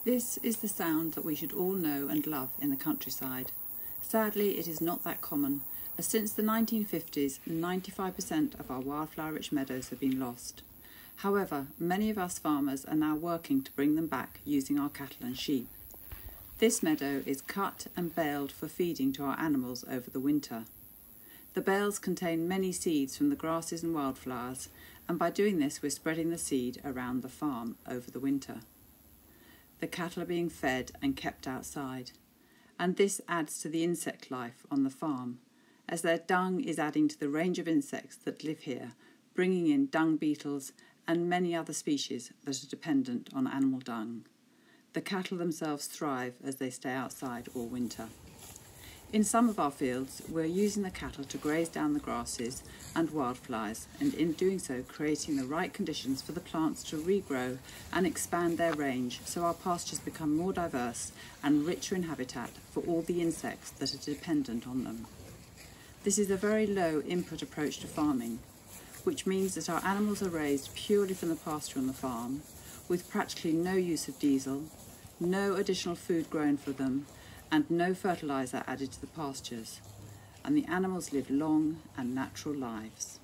This is the sound that we should all know and love in the countryside. Sadly, it is not that common, as since the 1950s, 95% of our wildflower-rich meadows have been lost. However, many of us farmers are now working to bring them back using our cattle and sheep. This meadow is cut and baled for feeding to our animals over the winter. The bales contain many seeds from the grasses and wildflowers, and by doing this we're spreading the seed around the farm over the winter. The cattle are being fed and kept outside, and this adds to the insect life on the farm, as their dung is adding to the range of insects that live here, bringing in dung beetles and many other species that are dependent on animal dung. The cattle themselves thrive as they stay outside all winter. In some of our fields, we're using the cattle to graze down the grasses and wildflowers, and in doing so creating the right conditions for the plants to regrow and expand their range, so our pastures become more diverse and richer in habitat for all the insects that are dependent on them. This is a very low input approach to farming, which means that our animals are raised purely from the pasture on the farm, with practically no use of diesel, no additional food grown for them, and no fertiliser added to the pastures, and the animals live long and natural lives.